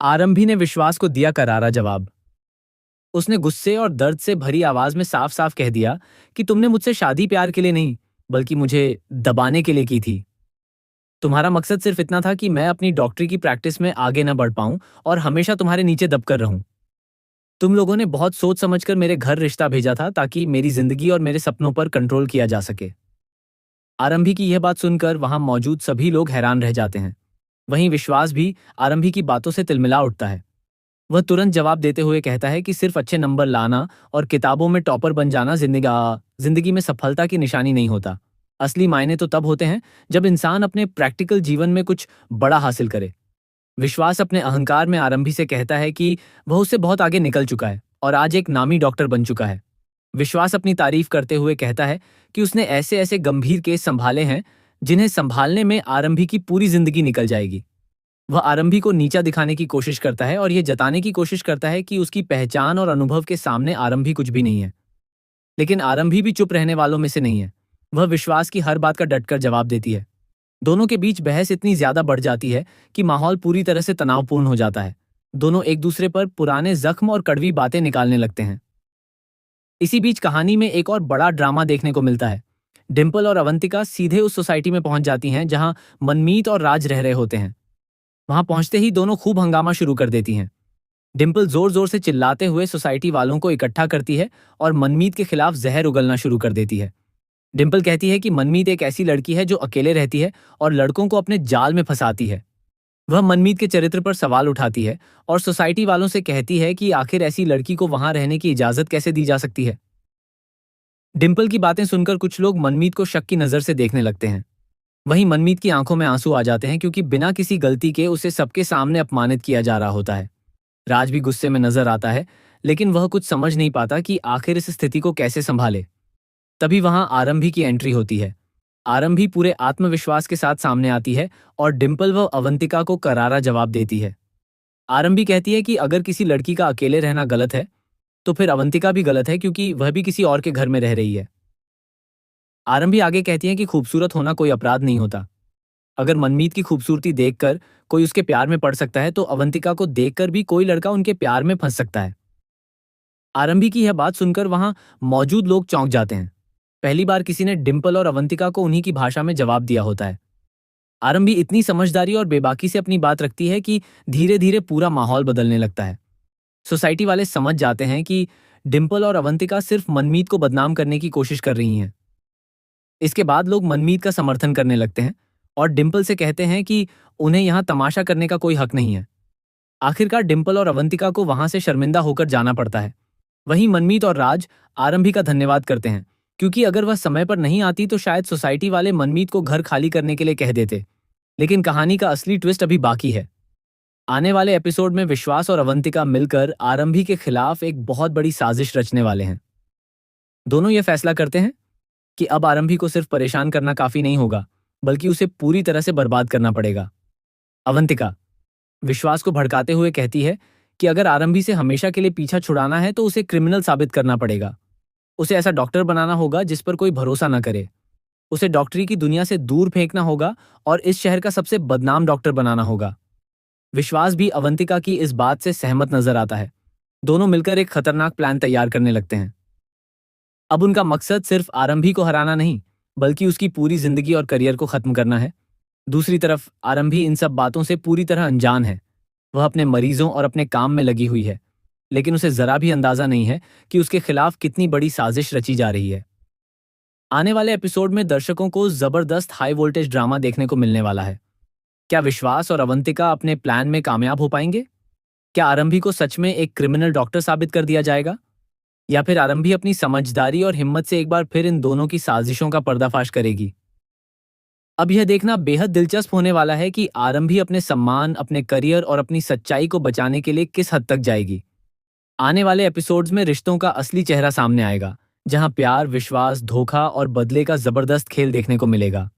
आरंभी ने विश्वास को दिया करारा जवाब। उसने गुस्से और दर्द से भरी आवाज में साफ साफ कह दिया कि तुमने मुझसे शादी प्यार के लिए नहीं, बल्कि मुझे दबाने के लिए की थी। तुम्हारा मकसद सिर्फ इतना था कि मैं अपनी डॉक्टरी की प्रैक्टिस में आगे न बढ़ पाऊं और हमेशा तुम्हारे नीचे दबकर रहूं। तुम लोगों ने बहुत सोच समझकर मेरे घर रिश्ता भेजा था ताकि मेरी जिंदगी और मेरे सपनों पर कंट्रोल किया जा सके। आरंभी की यह बात सुनकर वहां मौजूद सभी लोग हैरान रह जाते हैं। वहीं विश्वास भी आरंभी की बातों से तिलमिला उठता है। वह तुरंत जवाब देते हुए कहता है कि सिर्फ अच्छे नंबर लाना और किताबों में टॉपर बन जाना जिंदगी में सफलता की निशानी नहीं होता। असली मायने तो तब होते हैं जब इंसान अपने प्रैक्टिकल जीवन में कुछ बड़ा हासिल करे। विश्वास अपने अहंकार में आरंभी से कहता है कि वह उससे बहुत आगे निकल चुका है और आज एक नामी डॉक्टर बन चुका है। विश्वास अपनी तारीफ करते हुए कहता है कि उसने ऐसे ऐसे गंभीर केस संभाले हैं जिन्हें संभालने में आरंभी की पूरी जिंदगी निकल जाएगी। वह आरंभी को नीचा दिखाने की कोशिश करता है और यह जताने की कोशिश करता है कि उसकी पहचान और अनुभव के सामने आरंभी कुछ भी नहीं है। लेकिन आरंभी भी चुप रहने वालों में से नहीं है। वह विश्वास की हर बात का डटकर जवाब देती है। दोनों के बीच बहस इतनी ज्यादा बढ़ जाती है कि माहौल पूरी तरह से तनावपूर्ण हो जाता है। दोनों एक दूसरे पर पुराने जख्म और कड़वी बातें निकालने लगते हैं। इसी बीच कहानी में एक और बड़ा ड्रामा देखने को मिलता है। डिम्पल और अवंतिका सीधे उस सोसाइटी में पहुंच जाती हैं जहां मनमीत और राज रह रहे होते हैं। वहां पहुंचते ही दोनों खूब हंगामा शुरू कर देती हैं। डिम्पल जोर जोर से चिल्लाते हुए सोसाइटी वालों को इकट्ठा करती है और मनमीत के खिलाफ जहर उगलना शुरू कर देती है। डिम्पल कहती है कि मनमीत एक ऐसी लड़की है जो अकेले रहती है और लड़कों को अपने जाल में फंसाती है। वह मनमीत के चरित्र पर सवाल उठाती है और सोसाइटी वालों से कहती है कि आखिर ऐसी लड़की को वहां रहने की इजाजत कैसे दी जा सकती है। डिम्पल की बातें सुनकर कुछ लोग मनमीत को शक की नजर से देखने लगते हैं। वहीं मनमीत की आंखों में आंसू आ जाते हैं क्योंकि बिना किसी गलती के उसे सबके सामने अपमानित किया जा रहा होता है। राज भी गुस्से में नजर आता है, लेकिन वह कुछ समझ नहीं पाता कि आखिर इस स्थिति को कैसे संभाले। तभी वहां आरंभी की एंट्री होती है। आरंभी पूरे आत्मविश्वास के साथ सामने आती है और डिम्पल व अवंतिका को करारा जवाब देती है। आरंभी कहती है कि अगर किसी लड़की का अकेले रहना गलत है तो फिर अवंतिका भी गलत है क्योंकि वह भी किसी और के घर में रह रही है। आरंभी आगे कहती है कि खूबसूरत होना कोई अपराध नहीं होता। अगर मनमीत की खूबसूरती देखकर कोई उसके प्यार में पड़ सकता है तो अवंतिका को देखकर भी कोई लड़का उनके प्यार में फंस सकता है। आरंभी की यह बात सुनकर वहां मौजूद लोग चौंक जाते हैं। पहली बार किसी ने डिम्पल और अवंतिका को उन्हीं की भाषा में जवाब दिया होता है। आरंभी इतनी समझदारी और बेबाकी से अपनी बात रखती है कि धीरे धीरे पूरा माहौल बदलने लगता है। सोसाइटी वाले समझ जाते हैं कि डिम्पल और अवंतिका सिर्फ मनमीत को बदनाम करने की कोशिश कर रही हैं। इसके बाद लोग मनमीत का समर्थन करने लगते हैं और डिम्पल से कहते हैं कि उन्हें यहां तमाशा करने का कोई हक नहीं है। आखिरकार डिम्पल और अवंतिका को वहां से शर्मिंदा होकर जाना पड़ता है। वहीं मनमीत और राज आरंभी का धन्यवाद करते हैं क्योंकि अगर वह समय पर नहीं आती तो शायद सोसाइटी वाले मनमीत को घर खाली करने के लिए कह देते। लेकिन कहानी का असली ट्विस्ट अभी बाकी है। आने वाले एपिसोड में विश्वास और अवंतिका मिलकर आरंभी के खिलाफ एक बहुत बड़ी साजिश रचने वाले हैं। दोनों ये फैसला करते हैं कि अब आरंभी को सिर्फ परेशान करना काफी नहीं होगा, बल्कि उसे पूरी तरह से बर्बाद करना पड़ेगा। अवंतिका विश्वास को भड़काते हुए कहती है कि अगर आरंभी से हमेशा के लिए पीछा छुड़ाना है तो उसे क्रिमिनल साबित करना पड़ेगा। उसे ऐसा डॉक्टर बनाना होगा जिस पर कोई भरोसा न करे। उसे डॉक्टरी की दुनिया से दूर फेंकना होगा और इस शहर का सबसे बदनाम डॉक्टर बनाना होगा। विश्वास भी अवंतिका की इस बात से सहमत नजर आता है। दोनों मिलकर एक खतरनाक प्लान तैयार करने लगते हैं। अब उनका मकसद सिर्फ आरंभी को हराना नहीं, बल्कि उसकी पूरी जिंदगी और करियर को खत्म करना है। दूसरी तरफ आरंभी इन सब बातों से पूरी तरह अनजान है। वह अपने मरीजों और अपने काम में लगी हुई है, लेकिन उसे जरा भी अंदाजा नहीं है कि उसके खिलाफ कितनी बड़ी साजिश रची जा रही है। आने वाले एपिसोड में दर्शकों को जबरदस्त हाई वोल्टेज ड्रामा देखने को मिलने वाला है। क्या विश्वास और अवंतिका अपने प्लान में कामयाब हो पाएंगे? क्या आरंभी को सच में एक क्रिमिनल डॉक्टर साबित कर दिया जाएगा? या फिर आरंभी अपनी समझदारी और हिम्मत से एक बार फिर इन दोनों की साजिशों का पर्दाफाश करेगी? अब यह देखना बेहद दिलचस्प होने वाला है कि आरंभी अपने सम्मान, अपने करियर और अपनी सच्चाई को बचाने के लिए किस हद तक जाएगी। आने वाले एपिसोड्स में रिश्तों का असली चेहरा सामने आएगा, जहां प्यार, विश्वास, धोखा और बदले का जबरदस्त खेल देखने को मिलेगा।